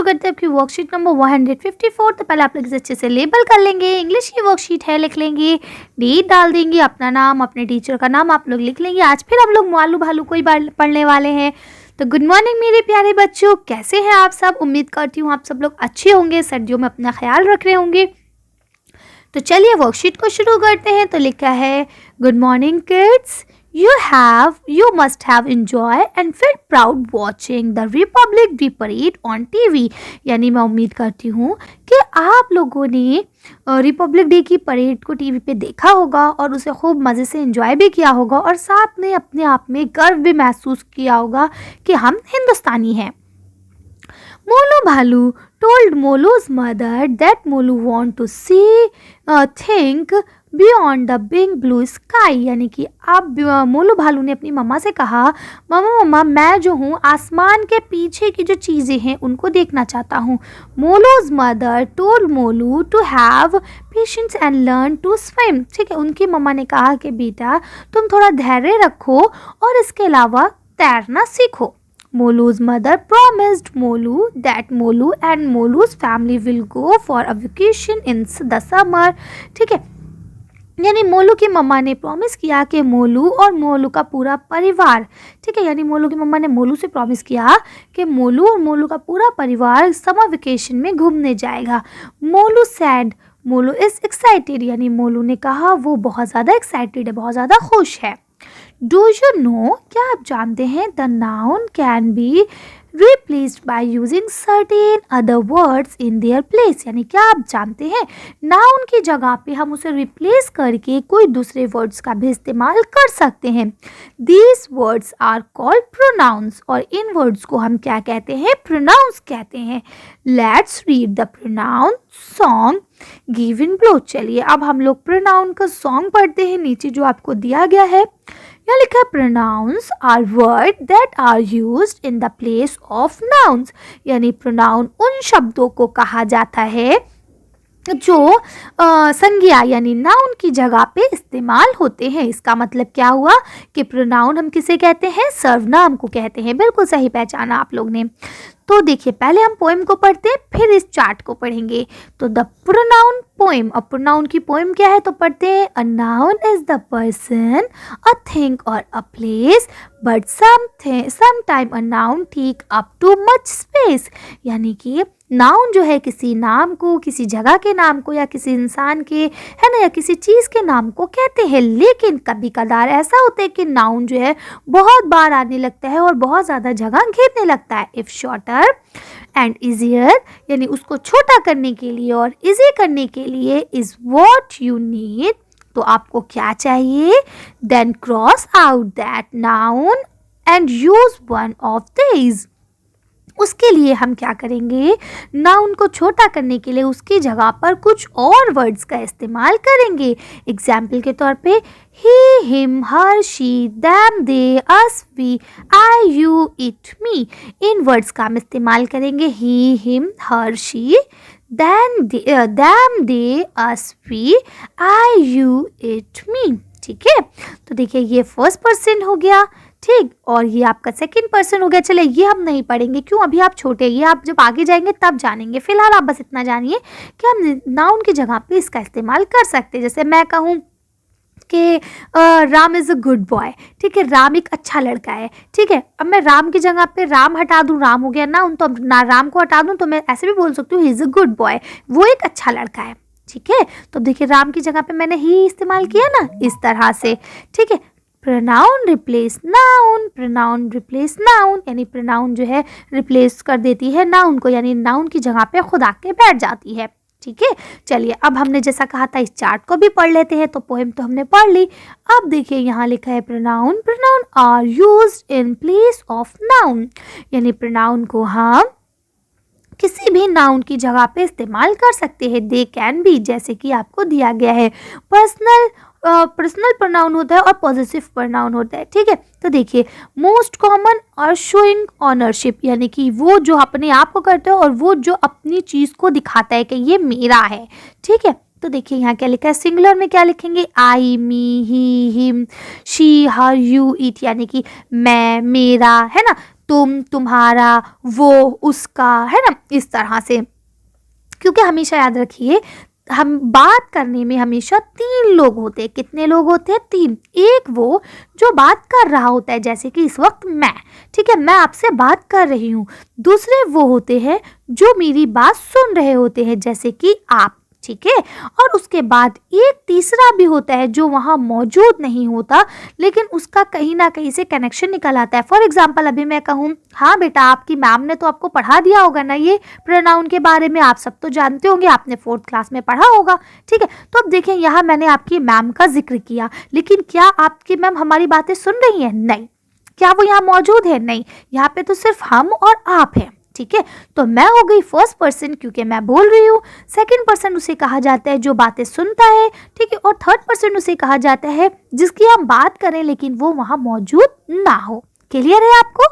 शुरू करते हैं आपकी वर्कशीट नंबर 154। तो पहले आप लोग इसे अच्छे से लेबल कर लेंगे। इंग्लिश की वर्कशीट है, लिख लेंगे, डेट डाल देंगे, अपना नाम, अपने टीचर का नाम आप लोग लिख लेंगे। आज फिर हम लोग मालू भालू को ही पढ़ने वाले हैं। तो गुड मॉर्निंग मेरे प्यारे बच्चों, कैसे हैं आप सब? उम्मीद करती हूँ आप सब लोग अच्छे होंगे, सर्दियों में अपना ख्याल रख रहे होंगे। तो चलिए वर्कशीट को शुरू करते हैं। तो लिखा है, good morning kids, you must have enjoyed and felt proud watching the Republic Day parade on TV। यानी मैं उम्मीद करती हूँ कि आप लोगों ने रिपब्लिक डे की परेड को टीवी पे देखा होगा और उसे खूब मज़े से एंजॉय भी किया होगा और साथ में अपने आप में गर्व भी महसूस किया होगा कि हम हिंदुस्तानी हैं। Molu Bhalu told Molu's mother that Molu want to see think beyond the big blue sky। यानी कि अब मोलू भालू ने अपनी मम्मा से कहा, मम्मा मैं जो हूँ आसमान के पीछे की जो चीज़ें हैं उनको देखना चाहता हूँ। Molu's mother told Molu to have patience and learn to swim. ठीक है, उनकी मम्मा ने कहा कि बेटा तुम थोड़ा धैर्य रखो और इसके अलावा तैरना सीखो। Molu's mother promised Molu that Molu and Molu's family will go for a vacation in the summer। ठीक है, यानी मोलू की मम्मा ने प्रॉमिस किया कि मोलू और मोलू का पूरा परिवार, ठीक है, यानी मोलू की मम्मा ने मोलू से प्रॉमिस किया कि मोलू और मोलू का पूरा परिवार समर वेकेशन में घूमने जाएगा। Molu sad Molu is excited, यानी मोलू ने कहा वो बहुत ज़्यादा एक्साइटेड है, बहुत ज़्यादा खुश है। डू यू नो, क्या आप जानते हैं, the noun can be replaced by using certain other words in their place। यानी क्या आप जानते हैं नाउन की जगह पे हम उसे रिप्लेस करके कोई दूसरे वर्ड्स का भी इस्तेमाल कर सकते हैं। These words are called pronouns, और इन वर्ड्स को हम क्या कहते हैं? pronouns कहते हैं। Let's read the pronoun song given below। चलिए अब हम लोग pronoun का सॉन्ग पढ़ते हैं, नीचे जो आपको दिया गया है। यहाँ लिखा है, pronouns are words that are used in the place of nouns। यानी pronoun उन शब्दों को कहा जाता है जो संज्ञा यानी नाउन की जगह पे इस्तेमाल होते हैं। इसका मतलब क्या हुआ कि प्रोनाउन हम किसे कहते हैं? सर्वनाम को कहते हैं। बिल्कुल सही पहचाना आप लोग ने। तो देखिए पहले हम पोएम को पढ़ते हैं, फिर इस चार्ट को पढ़ेंगे। तो द प्रोनाउन पोएम, अब प्रोनाउन की पोएम क्या है तो पढ़ते हैं, a noun is the person, a thing और a place, but sometime a noun take up too much space. यानी कि नाउन जो है किसी नाम को, किसी जगह के नाम को या किसी इंसान के, है ना, या किसी चीज़ के नाम को कहते हैं। लेकिन कभी कदार ऐसा होता है कि नाउन जो है बहुत बार आने लगता है और बहुत ज़्यादा जगह घेरने लगता है। इफ़ शॉर्टर एंड ईजियर, यानी उसको छोटा करने के लिए और इजी करने के लिए इज़ वॉट यू नीड, तो आपको क्या चाहिए? Then cross out that noun and use one of these. उसके लिए हम क्या करेंगे? नाउन को छोटा करने के लिए उसकी जगह पर कुछ और वर्ड्स का इस्तेमाल करेंगे। एग्जाम्पल के तौर पे ही, him, her, she, them, they, us, we, I, you, it, me. इन वर्ड्स का हम इस्तेमाल करेंगे। He, him, her, she, them, they, us, we, I, you, it, me. ठीक है, तो देखिए ये फर्स्ट पर्सन हो गया, ठीक, और ये आपका सेकंड पर्सन हो गया। चले ये हम नहीं पढ़ेंगे, क्यों? अभी आप छोटे, ये आप जब आगे जाएंगे तब जानेंगे। फिलहाल आप बस इतना जानिए कि हम नाउन की जगह पे इसका इस्तेमाल कर सकते हैं। जैसे मैं कहूँ कि Ram is a good boy, ठीक है, राम एक अच्छा लड़का है। ठीक है, अब मैं राम की जगह पे राम हटा दूँ, राम हो गया नाउन, तो अब ना राम को हटा दूँ तो मैं ऐसे भी बोल सकती हूँ he is a good boy, वो एक अच्छा लड़का है। ठीक है, तो देखिए राम की जगह पे मैंने ही इस्तेमाल किया ना, इस तरह से। ठीक है, pronoun replace noun, pronoun replace noun, यानी प्रोनाउन जो है रिप्लेस कर देती है नाउन को, यानी नाउन की जगह पे खुद आके बैठ जाती है। ठीक है, चलिए अब हमने जैसा कहा था इस चार्ट को भी पढ़ लेते हैं। तो पोएम तो हमने पढ़ ली। अब देखिए यहाँ लिखा है pronoun, pronoun are used in place of noun, यानी प्रोनाउन को हम किसी भी नाउन की जगह पे इस्तेमाल कर सकते हैं। दे कैन बी, जैसे कि आपको दिया गया है, पर्सनल प्रोनाउन होता है और पॉजिटिव प्रोनाउन होता है। ठीक है, तो देखिए मोस्ट कॉमन और शोइंग ऑनरशिप, यानी कि वो जो अपने आप को करते हैं और वो जो अपनी चीज़ को दिखाता है कि ये मेरा है। ठीक है, तो देखिए यहाँ क्या लिखा है, सिंगुलर में क्या लिखेंगे? I, me, he, him, she, her, you, it, यानी कि मैं, मेरा, है ना। तो तुम, तुम्हारा, वो, उसका, है ना, इस तरह से। क्योंकि हमेशा याद रखिए, हम बात करने में हमेशा 3 लोग होते हैं। कितने लोग होते हैं? 3। एक वो जो बात कर रहा होता है, जैसे कि इस वक्त मैं, ठीक है, मैं आपसे बात कर रही हूँ। दूसरे वो होते हैं जो मेरी बात सुन रहे होते हैं, जैसे कि आप, ठीक है। और उसके बाद एक तीसरा भी होता है जो वहाँ मौजूद नहीं होता, लेकिन उसका कहीं ना कहीं से कनेक्शन निकल आता है। फॉर एग्जाम्पल, अभी मैं कहूँ, हाँ बेटा, आपकी मैम ने तो आपको पढ़ा दिया होगा ना ये प्रोनाउन के बारे में, आप सब तो जानते होंगे, आपने 4th क्लास में पढ़ा होगा, ठीक है। तो अब देखें, यहाँ मैंने आपकी मैम का जिक्र किया, लेकिन क्या आपकी मैम हमारी बातें सुन रही है? नहीं। क्या वो यहाँ मौजूद है? नहीं। यहाँ पे तो सिर्फ हम और आप हैं, ठीक है। तो मैं हो गई फर्स्ट पर्सन क्योंकि मैं बोल रही हूँ। सेकंड पर्सन उसे कहा जाता है जो बातें सुनता है, ठीक है। और थर्ड पर्सन उसे कहा जाता है जिसकी हम बात करें लेकिन वो वहाँ मौजूद ना हो। क्लियर है आपको?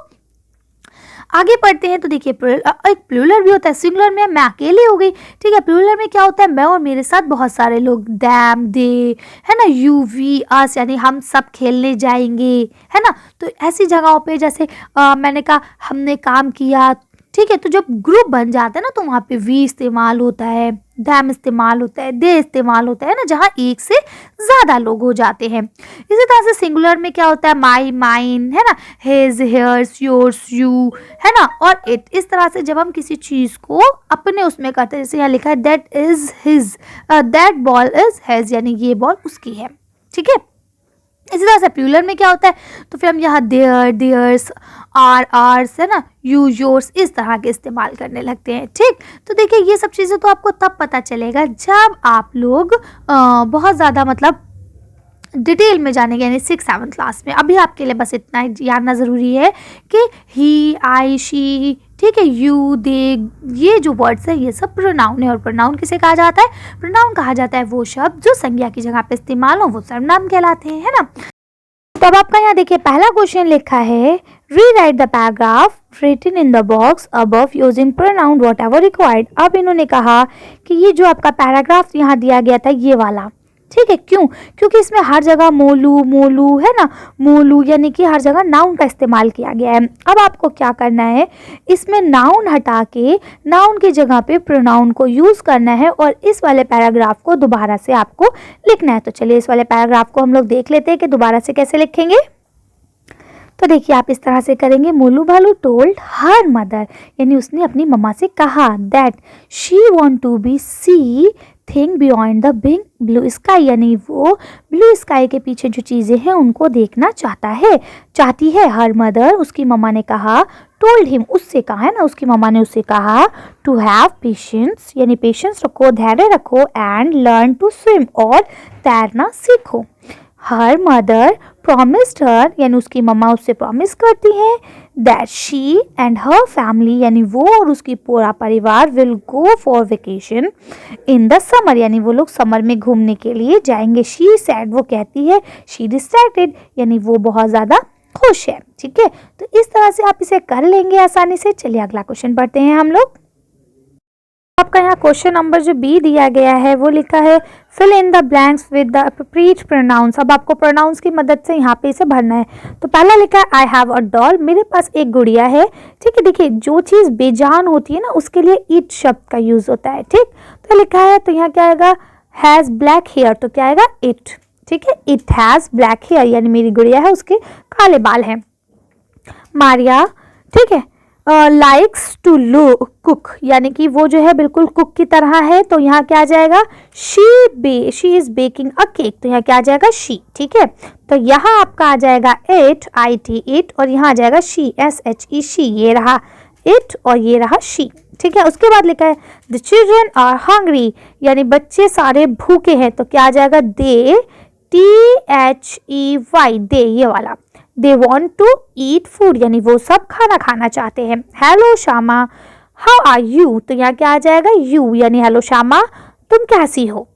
आगे पढ़ते हैं तो देखिए, एक प्लूरल भी होता है। सिंगुलर में मैं अकेली हो गई, ठीक है। प्लूरल में क्या होता है? मैं और मेरे साथ बहुत सारे लोग, दैम, दे, है ना, यू, वी, अस, यानी हम सब खेलने जाएंगे, है ना। तो ऐसी जगहों पे जैसे मैंने कहा हमने काम किया, ठीक है। तो जब ग्रुप बन जाता है ना, तो वहाँ पे वी इस्तेमाल होता है, दैम इस्तेमाल होता है, दे इस्तेमाल होता है ना, जहाँ एक से ज़्यादा लोग हो जाते हैं। इसी तरह से सिंगुलर में क्या होता है? माई, माइन, है ना, हिज, हियर्स, योर्स, यू, है ना, और इट। इस तरह से जब हम किसी चीज़ को अपने उसमें करते हैं, जैसे यहाँ लिखा है that is his, that ball is his, यानी ये बॉल उसकी है, ठीक है। इसी तरह से प्लूरल में क्या होता है? तो फिर हम यहाँ देयर, देयर्स, आर्स, है ना, यू, योर्स, इस तरह के इस्तेमाल करने लगते हैं, ठीक। तो देखिए, ये सब चीज़ें तो आपको तब पता चलेगा जब आप लोग बहुत ज़्यादा मतलब डिटेल में जानेंगे, यानी 6th-7th क्लास में। अभी आपके लिए बस इतना ही जानना ज़रूरी है कि ही, आई, शी, ठीक है, यू, दे, ये जो वर्ड्स है ये सब प्रोनाउन है। और प्रोनाउन किसे कहा जाता है? प्रोनाउन कहा जाता है वो शब्द जो संज्ञा की जगह पे इस्तेमाल हो, वो सर्वनाम कहलाते हैं, है ना। तो अब आपका यहाँ देखिए, पहला क्वेश्चन लिखा है, rewrite the paragraph written in the box above using pronoun whatever required। अब इन्होंने कहा कि ये जो आपका पैराग्राफ यहाँ दिया गया था ये वाला, ठीक है। क्यों? क्योंकि इसमें हर जगह मोलू, मोलू, है ना, मोलू, यानी कि हर जगह नाउन का इस्तेमाल किया गया है। अब आपको क्या करना है, इसमें नाउन हटा के नाउन की जगह पे प्रोनाउन को यूज़ करना है और इस वाले पैराग्राफ को दोबारा से आपको लिखना है। तो चलिए इस वाले पैराग्राफ को हम लोग देख लेते हैं कि दोबारा से कैसे लिखेंगे। तो देखिए, आप इस तरह से करेंगे, मोलू भालू टोल्ड हर मदर, यानी उसने अपनी मम्मा से कहा that she want to be something beyond the big blue sky, यानी वो ब्लू स्काई के पीछे जो चीज़ें हैं उनको देखना चाहती है। हर मदर, उसकी मम्मा ने कहा, टोल्ड हिम, उससे कहा, है ना, उसकी मम्मा ने उससे कहा, टू हैव पेशेंस, यानी पेशेंस रखो, धैर्य रखो, एंड लर्न टू स्विम, और तैरना सीखो। हर मदर प्रॉमिस्ड हर, यानी उसकी मम्मा उससे प्रॉमिस करती हैं, that she and her family, यानी वो और उसकी पूरा परिवार, will go for vacation in the summer, यानी वो लोग समर में घूमने के लिए जाएंगे। शी सैड, वो कहती है, शी डिस्ट्रैक्टेड, यानी वो बहुत ज़्यादा खुश है, ठीक है। तो इस तरह से आप इसे कर लेंगे आसानी से। चलिए अगला क्वेश्चन पढ़ते हैं हम लोग। आपका यहाँ क्वेश्चन नंबर जो बी दिया गया है वो लिखा है, fill in the blanks with the appropriate pronouns. अब आपको प्रोनाउंस की मदद से यहाँ पे इसे भरना है। तो पहला लिखा है, आई हैव अ डॉल, मेरे पास एक गुड़िया है, ठीक है। देखिए, जो चीज़ बेजान होती है ना उसके लिए इट शब्द का यूज़ होता है, ठीक। तो लिखा है, तो यहाँ क्या आएगा, हैज़ ब्लैक हेयर, तो क्या आएगा, इट, ठीक है। इट हैज़ ब्लैक हेयर, यानी मेरी गुड़िया है उसके काले बाल हैं। मारिया, ठीक है, लाइक्स टू कुक, यानी कि वो जो है बिल्कुल कुक की तरह है। तो यहाँ क्या आ जाएगा, she is baking a cake, तो यहाँ क्या आ जाएगा, शी, ठीक है। तो यहाँ आपका आ जाएगा इट, IT इट, और यहाँ आ जाएगा शी, SHE शी, ये रहा इट और ये रहा शी, ठीक है। उसके बाद लिखा है, द चिल्ड्रन आर हंग्री, यानी बच्चे सारे भूखे हैं। तो क्या आ जाएगा, दे, THEY, दे, ये वाला, they want to eat food, यानी वो सब खाना चाहते हैं। Hello Shyama, how are you, तो यहाँ क्या आ जाएगा, यू, यानी हेलो श्यामा, तुम कैसी हो।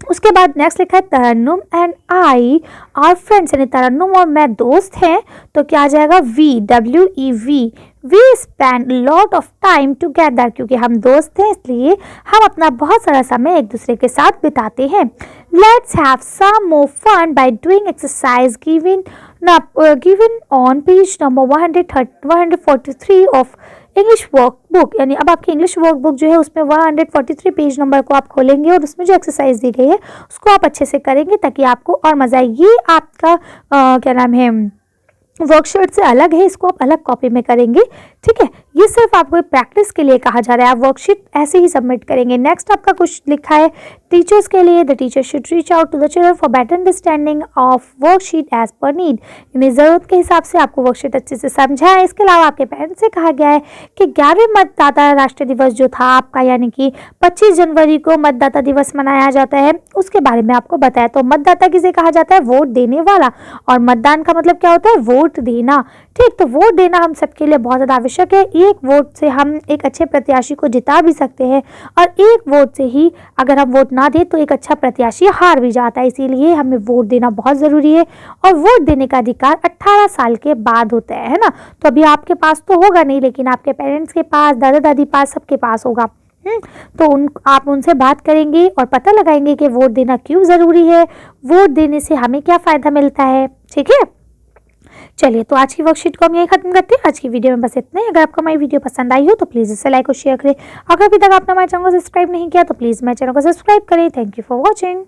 उसके बाद नेक्स्ट लिखा है, तरन्नुम एंड आई आर फ्रेंड्स, यानी तरन्नुम और मैं दोस्त हैं। तो क्या आ जाएगा, WEV, we spend lot of time together, क्योंकि हम दोस्त हैं इसलिए हम अपना बहुत सारा समय एक दूसरे के साथ बिताते हैं। Let's have some more fun by doing exercise given on page number 143 of English workbook. यानी अब आपकी इंग्लिश वर्कबुक जो है उसमें 143 पेज नंबर को आप खोलेंगे और उसमें जो एक्सरसाइज दी गई है उसको आप अच्छे से करेंगे ताकि आपको और मज़ा आए। ये आपका क्या नाम है वर्कशीट से अलग है, इसको आप अलग कॉपी में करेंगे, ठीक है। ये सिर्फ आपको प्रैक्टिस के लिए कहा जा रहा है, आप वर्कशीट ऐसे ही सबमिट करेंगे। नेक्स्ट आपका कुछ लिखा है टीचर्स के लिए, the teacher should reach out to the children for better understanding of worksheet as per need. यानी ज़रूरत के हिसाब से आपको वर्कशीट अच्छे से समझाएं। इसके अलावा आपके पेरेंट्स से कहा गया है कि 11वें मतदाता राष्ट्रीय दिवस जो था आपका, यानी कि 25 जनवरी को मतदाता दिवस मनाया जाता है, उसके बारे में आपको बताया। तो मतदाता किसे कहा जाता है? वोट देने वाला। और मतदान का मतलब क्या होता है? वोट देना, ठीक। तो वोट देना हम सबके लिए बहुत ज़्यादा आवश्यक है। एक वोट से हम एक अच्छे प्रत्याशी को जिता भी सकते हैं और एक वोट से ही अगर हम वोट ना दें तो एक अच्छा प्रत्याशी हार भी जाता है। इसीलिए हमें वोट देना बहुत ज़रूरी है और वोट देने का अधिकार 18 साल के बाद होता है ना। तो अभी आपके पास तो होगा नहीं, लेकिन आपके पेरेंट्स के पास, दादा दादी पास, सबके पास होगा। तो आप उनसे बात करेंगे और पता लगाएंगे कि वोट देना क्यों ज़रूरी है, वोट देने से हमें क्या फ़ायदा मिलता है, ठीक है। चलिए, तो आज की वर्कशीट को हम यही खत्म करते हैं। आज की वीडियो में बस इतना ही। अगर आपको हमारी वीडियो पसंद आई हो तो प्लीज़ इसे लाइक और शेयर करें। अगर अभी तक आपने हमारे चैनल को सब्सक्राइब नहीं किया तो प्लीज़ मेरे चैनल को सब्सक्राइब करें। Thank you for watching.